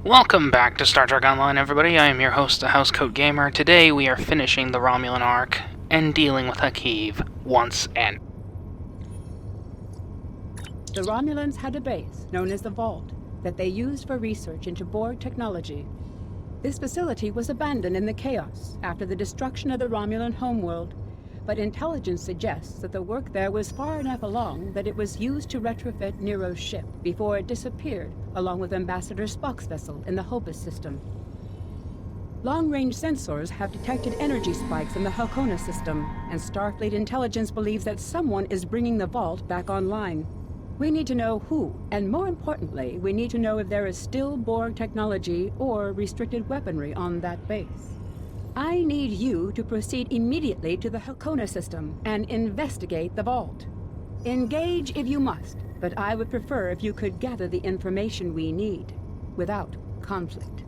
Welcome back to Star Trek Online, everybody. I am your host, the Housecoat Gamer. Today we are finishing the Romulan arc and dealing with Hakeev once and... The Romulans had a base, known as the Vault, that they used for research into Borg technology. This facility was abandoned in the chaos after the destruction of the Romulan homeworld, but intelligence suggests that the work there was far enough along that it was used to retrofit Nero's ship before it disappeared, along with Ambassador Spock's vessel in the Hopus system. Long-range sensors have detected energy spikes in the Housecoat system, and Starfleet intelligence believes that someone is bringing the Vault back online. We need to know who, and more importantly, we need to know if there is still Borg technology or restricted weaponry on that base. I need you to proceed immediately to the Housecoat system and investigate the Vault. Engage if you must, but I would prefer if you could gather the information we need, without conflict.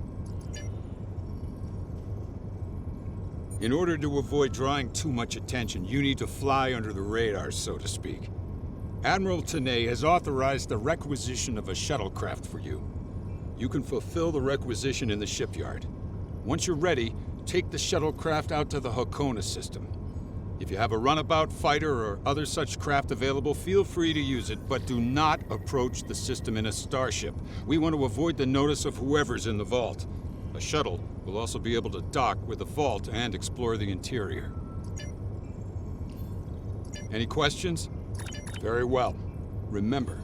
In order to avoid drawing too much attention, you need to fly under the radar, so to speak. Admiral Tanay has authorized the requisition of a shuttlecraft for you. You can fulfill the requisition in the shipyard. Once you're ready, take the shuttlecraft out to the Housecoat system. If you have a runabout, fighter, or other such craft available, feel free to use it, but do not approach the system in a starship. We want to avoid the notice of whoever's in the vault. A shuttle will also be able to dock with the vault and explore the interior. Any questions? Very well. Remember,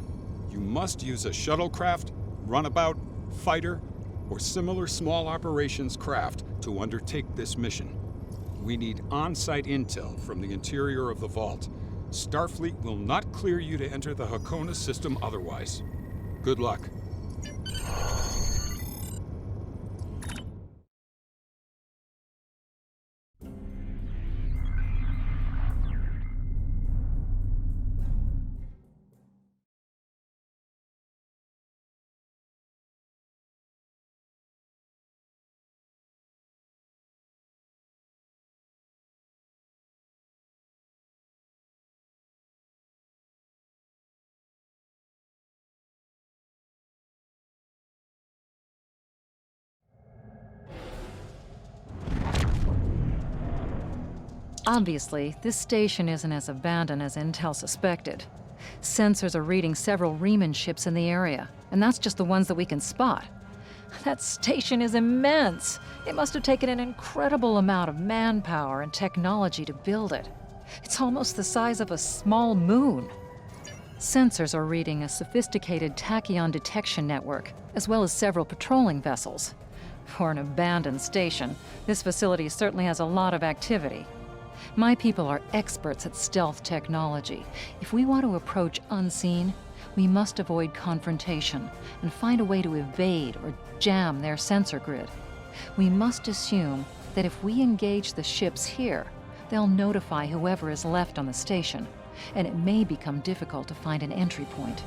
you must use a shuttlecraft, runabout, fighter, or similar small operations craft to undertake this mission. We need on-site intel from the interior of the vault. Starfleet will not clear you to enter the Housecoat system otherwise. Good luck. Obviously, this station isn't as abandoned as Intel suspected. Sensors are reading several Riemann ships in the area, and that's just the ones that we can spot. That station is immense. It must have taken an incredible amount of manpower and technology to build it. It's almost the size of a small moon. Sensors are reading a sophisticated tachyon detection network, as well as several patrolling vessels. For an abandoned station, this facility certainly has a lot of activity. My people are experts at stealth technology. If we want to approach unseen, we must avoid confrontation and find a way to evade or jam their sensor grid. We must assume that if we engage the ships here, they'll notify whoever is left on the station, and it may become difficult to find an entry point.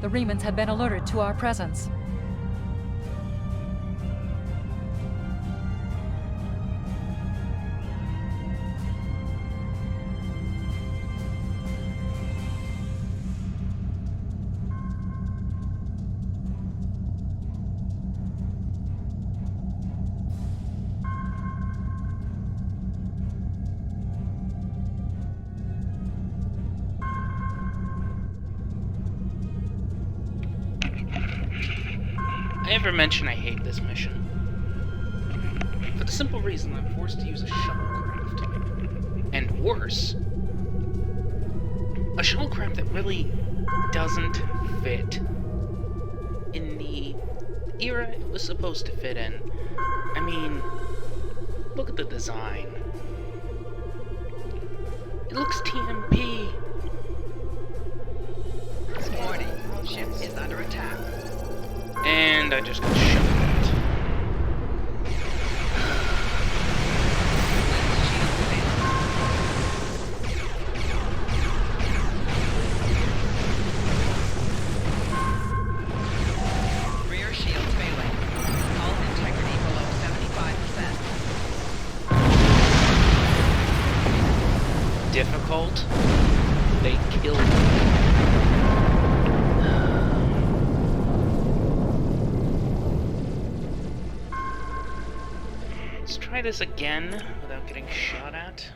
The Riemanns have been alerted to our presence. I never mention I hate this mission. For the simple reason I'm forced to use a shuttlecraft. And worse, a shuttlecraft that really doesn't fit in the era it was supposed to fit in. I mean, look at the design. It looks TMP. Warning, ship is under attack. And I just got shot. Rear shield failing. Hull integrity below 75%. difficult, they killed me. Let's try this again without getting shot at.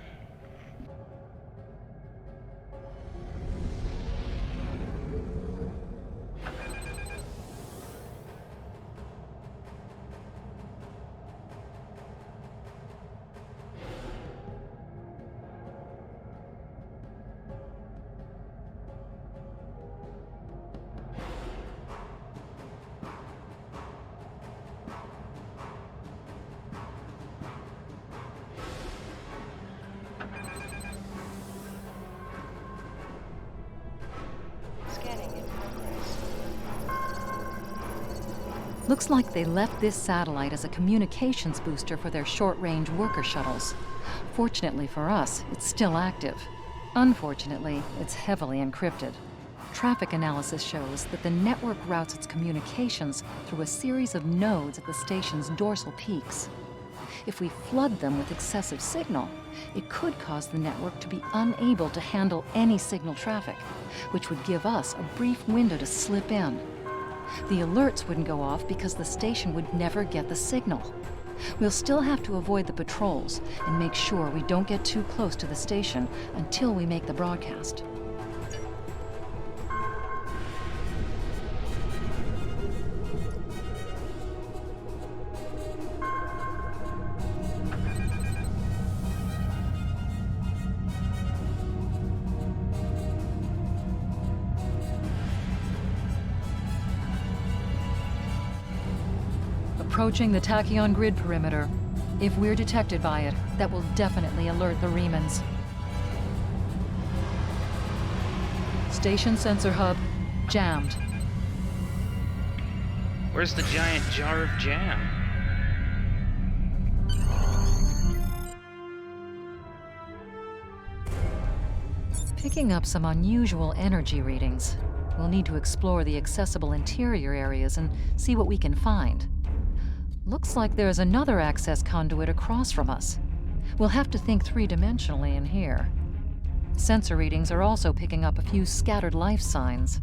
Looks like they left this satellite as a communications booster for their short-range worker shuttles. Fortunately for us, it's still active. Unfortunately, it's heavily encrypted. Traffic analysis shows that the network routes its communications through a series of nodes at the station's dorsal peaks. If we flood them with excessive signal, it could cause the network to be unable to handle any signal traffic, which would give us a brief window to slip in. The alerts wouldn't go off because the station would never get the signal. We'll still have to avoid the patrols and make sure we don't get too close to the station until we make the broadcast. Approaching the tachyon grid perimeter. If we're detected by it, that will definitely alert the Remans. Station sensor hub jammed. Where's the giant jar of jam? Picking up some unusual energy readings. We'll need to explore the accessible interior areas and see what we can find. Looks like there's another access conduit across from us. We'll have to think three-dimensionally in here. Sensor readings are also picking up a few scattered life signs.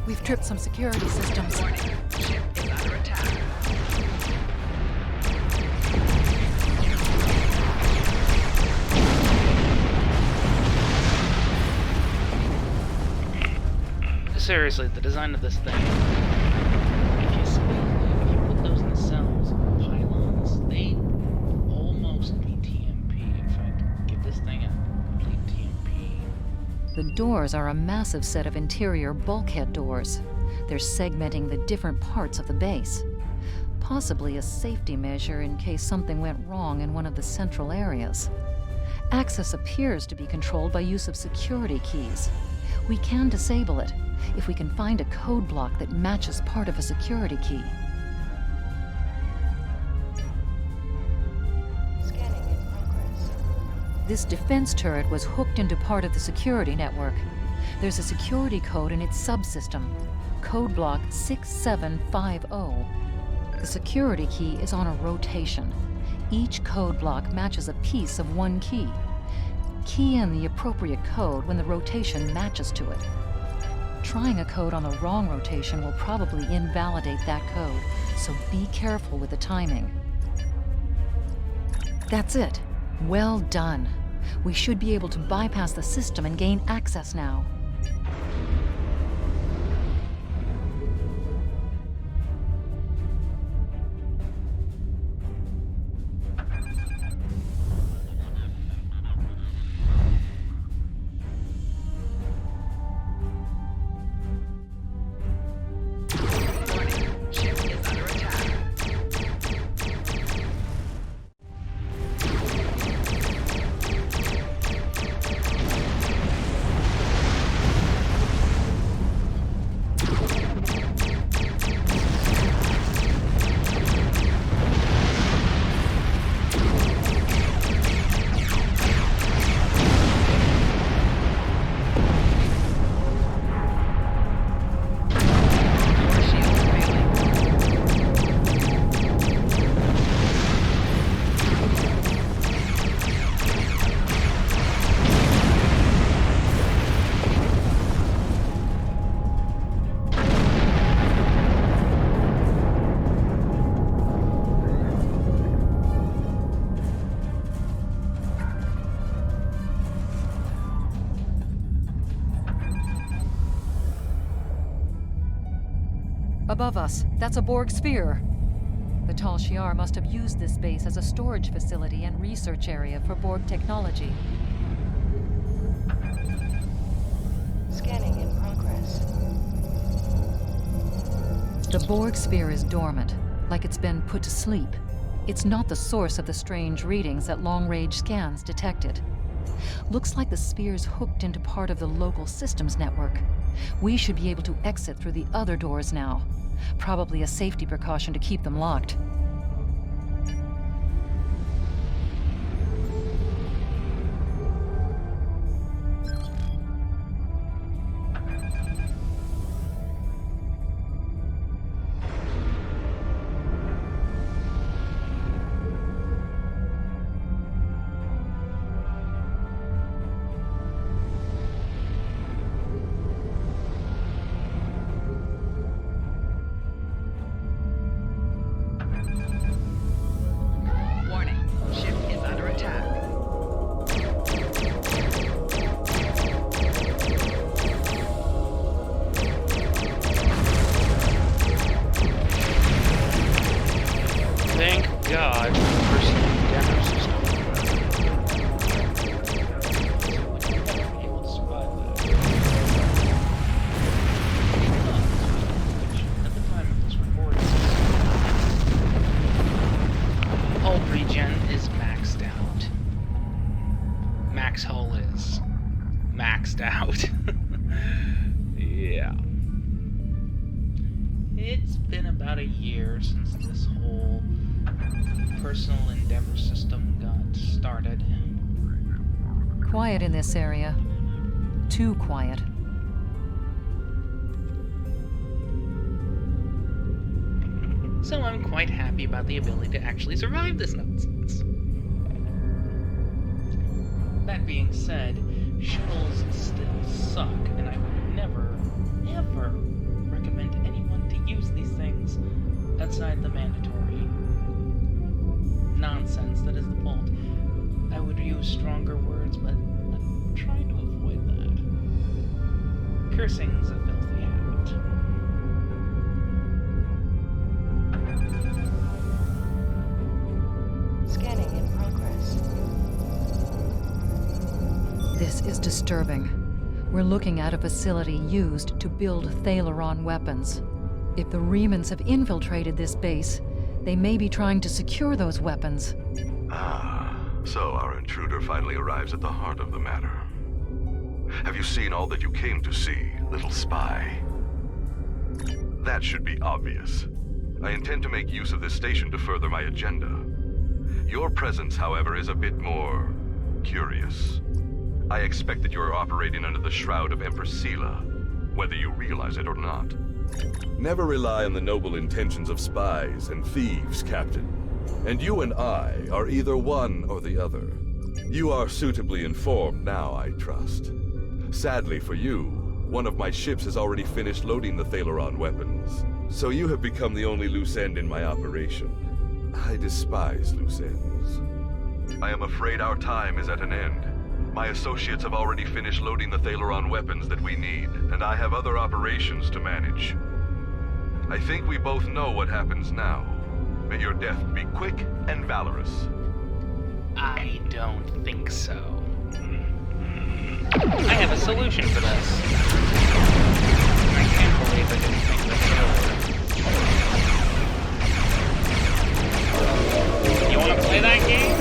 We've tripped some security systems. Warning. Ship is under attack. Seriously, the design of this thing. If you put those in the cells, pylons, they almost be TMP. In fact, give this thing a complete TMP. The doors are a massive set of interior bulkhead doors. They're segmenting the different parts of the base. Possibly a safety measure in case something went wrong in one of the central areas. Access appears to be controlled by use of security keys. We can disable it if we can find a code block that matches part of a security key. Scanning in progress. This defense turret was hooked into part of the security network. There's a security code in its subsystem, code block 6750. The security key is on a rotation. Each code block matches a piece of one key. Key in the appropriate code when the rotation matches to it. Trying a code on the wrong rotation will probably invalidate that code, so be careful with the timing. That's it. Well done. We should be able to bypass the system and gain access now. Above us, that's a Borg sphere. The Tal Shiar must have used this base as a storage facility and research area for Borg technology. Scanning in progress. The Borg sphere is dormant, like it's been put to sleep. It's not the source of the strange readings that long-range scans detected. Looks like the sphere's hooked into part of the local systems network. We should be able to exit through the other doors now. Probably a safety precaution to keep them locked. Warning. Ship is under attack. Thank God for the personal endeavor system. Would you never be able to survive that? At the time of this recording, hull regen is maxed out. Max hull is maxed out. Yeah. It's been about a year since this whole personal endeavor system got started. Quiet in this area. Too quiet. So I'm quite happy about the ability to actually survive this nonsense. That being said, shuttles still suck, and I would never, ever recommend anyone to use these things outside the mandatory nonsense that is the vault. I would use stronger words, but I'm trying to avoid that. Cursing's a filthy habit. Scanning in progress. This is disturbing. We're looking at a facility used to build Thalaron weapons. If the Remans have infiltrated this base, they may be trying to secure those weapons. Ah, so our intruder finally arrives at the heart of the matter. Have you seen all that you came to see, little spy? That should be obvious. I intend to make use of this station to further my agenda. Your presence, however, is a bit more curious. I expect that you are operating under the shroud of Empress Sela, whether you realize it or not. Never rely on the noble intentions of spies and thieves, Captain. And you and I are either one or the other. You are suitably informed now, I trust. Sadly for you, one of my ships has already finished loading the Thalaron weapons, so you have become the only loose end in my operation. I despise loose ends. I am afraid our time is at an end. My associates have already finished loading the Thalaron weapons that we need, and I have other operations to manage. I think we both know what happens now. May your death be quick and valorous. I don't think so. I have a solution for this. I can't believe I didn't think this through. You wanna play that game?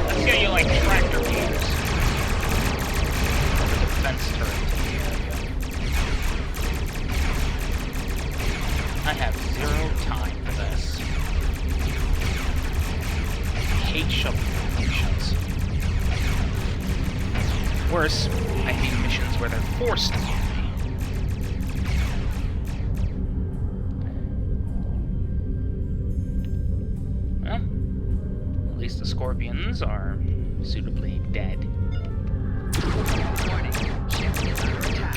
Let's get you like tractor beams. The defense turret in the area. I have zero time for this. I hate shuttle missions. Worse, I hate missions where they're forced on me. Well, at least the Scorpions are suitably dead. Warning. Ship is under attack.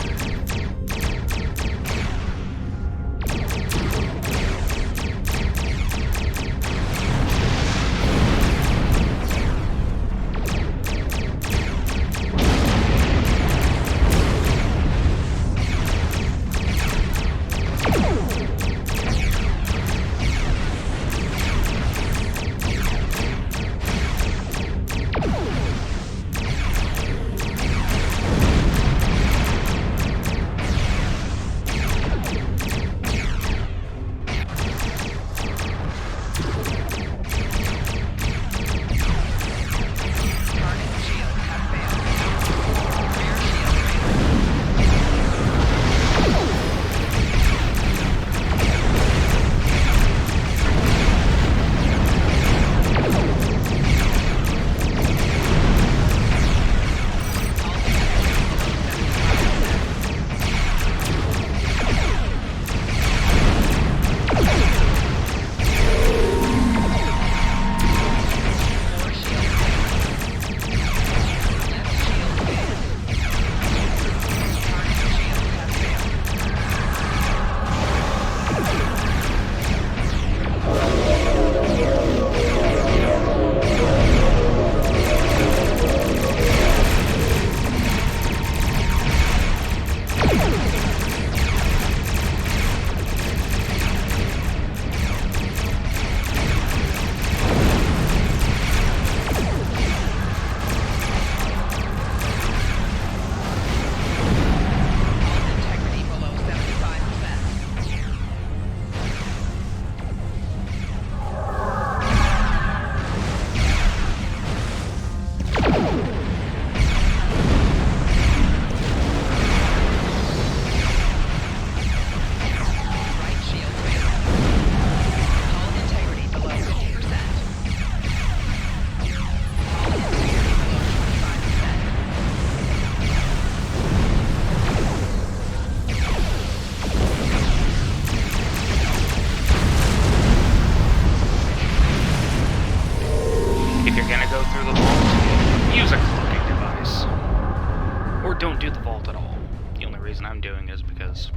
don't do the vault at all. The only reason I'm doing is because,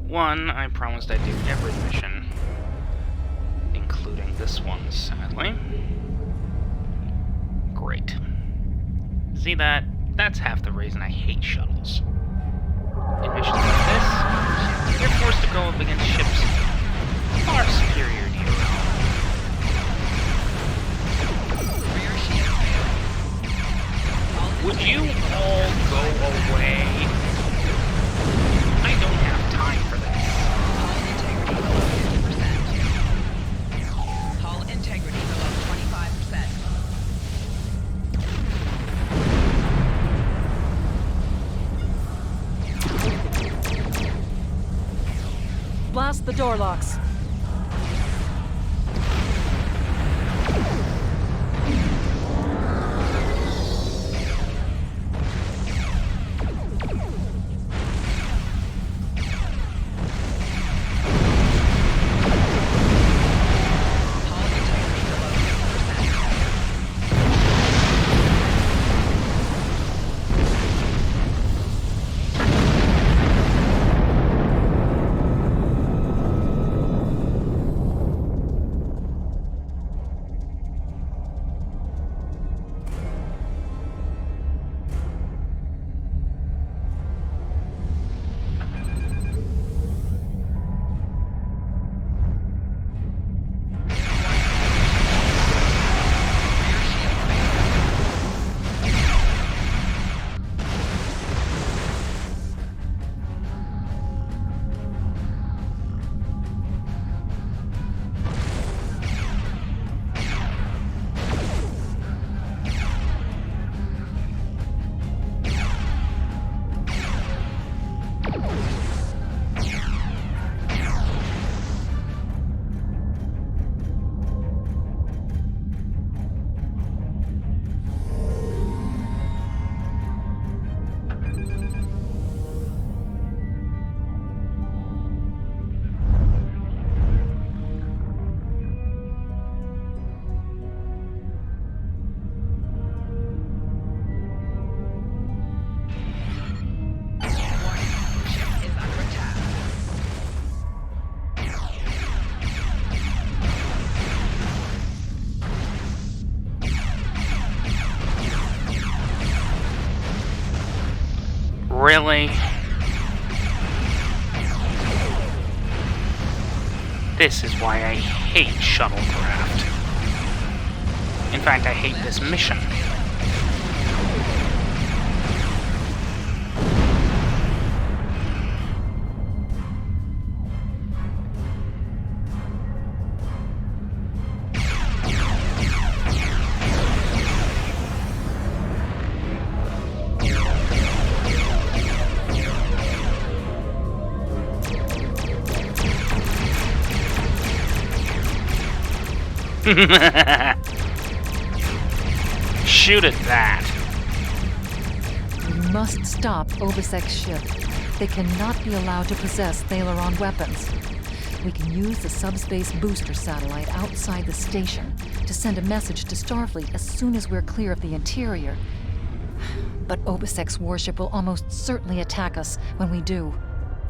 one, I promised I'd do every mission, including this one, sadly. Great. See that? That's half the reason I hate shuttles. In missions like this, you're forced to go up against ships far superior to your own. Rear shield failed. Would you all go away? I don't have time for this. Hull integrity below 25%. Blast the door locks. Really? This is why I hate shuttlecraft. In fact, I hate this mission. Shoot at that. We must stop Obisek's ship. They cannot be allowed to possess Thaleron weapons. We can use the subspace booster satellite outside the station to send a message to Starfleet as soon as we're clear of the interior. But Obisek's warship will almost certainly attack us when we do.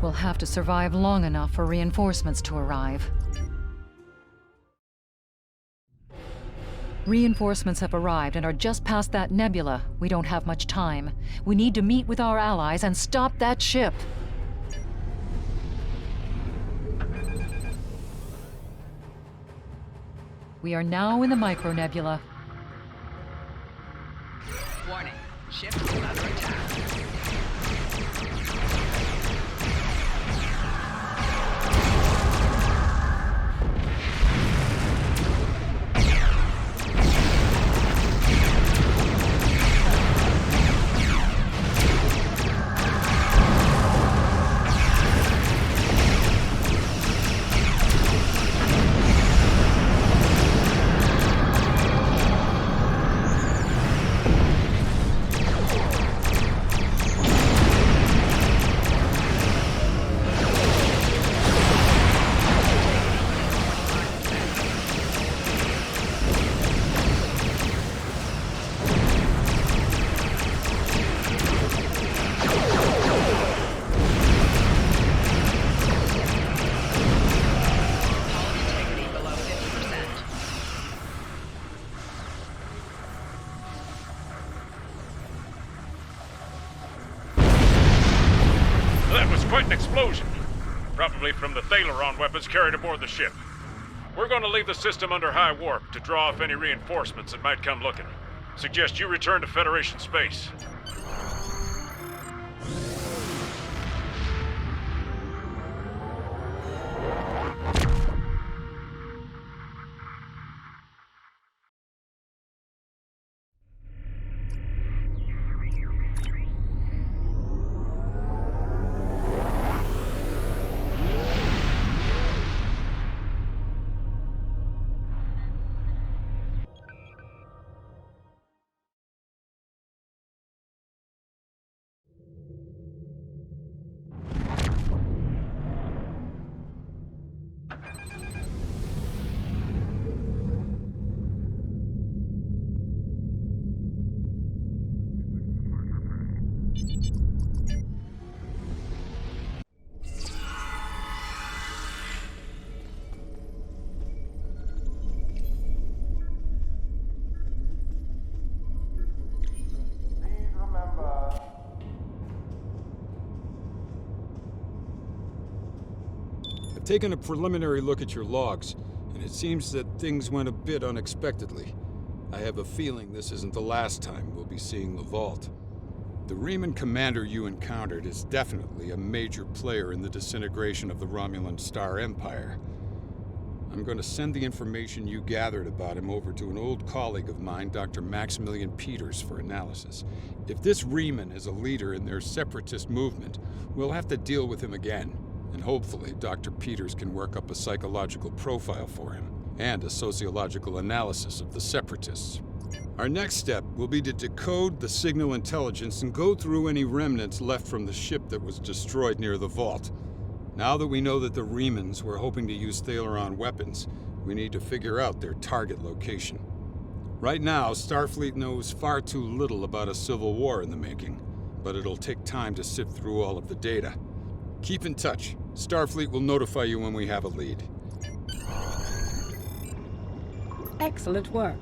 We'll have to survive long enough for reinforcements to arrive. Reinforcements have arrived and are just past that nebula. We don't have much time. We need to meet with our allies and stop that ship. We are now in the micronebula. Warning. Ship is under attack. quite an explosion. Probably from the Thaleron weapons carried aboard the ship. We're going to leave the system under high warp to draw off any reinforcements that might come looking. Suggest you return to Federation space. I've taken a preliminary look at your logs, and it seems that things went a bit unexpectedly. I have a feeling this isn't the last time we'll be seeing the Vault. The Riemann commander you encountered is definitely a major player in the disintegration of the Romulan Star Empire. I'm going to send the information you gathered about him over to an old colleague of mine, Dr. Maximilian Peters, for analysis. If this Riemann is a leader in their separatist movement, we'll have to deal with him again. And hopefully, Dr. Peters can work up a psychological profile for him, and a sociological analysis of the separatists. Our next step will be to decode the signal intelligence and go through any remnants left from the ship that was destroyed near the Vault. Now that we know that the Riemanns were hoping to use Thaleron weapons, we need to figure out their target location. Right now, Starfleet knows far too little about a civil war in the making, but it'll take time to sift through all of the data. Keep in touch. Starfleet will notify you when we have a lead. Excellent work.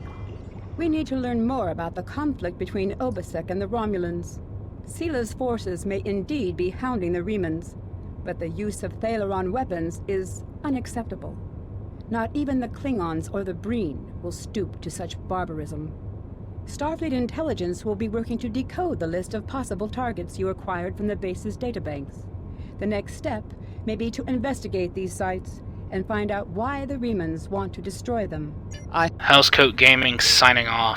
We need to learn more about the conflict between Obasek and the Romulans. Sila's forces may indeed be hounding the Riemanns, but the use of Thaleron weapons is unacceptable. Not even the Klingons or the Breen will stoop to such barbarism. Starfleet intelligence will be working to decode the list of possible targets you acquired from the base's databanks. The next step may be to investigate these sites and find out why the Riemanns want to destroy them. Housecoat Gaming signing off.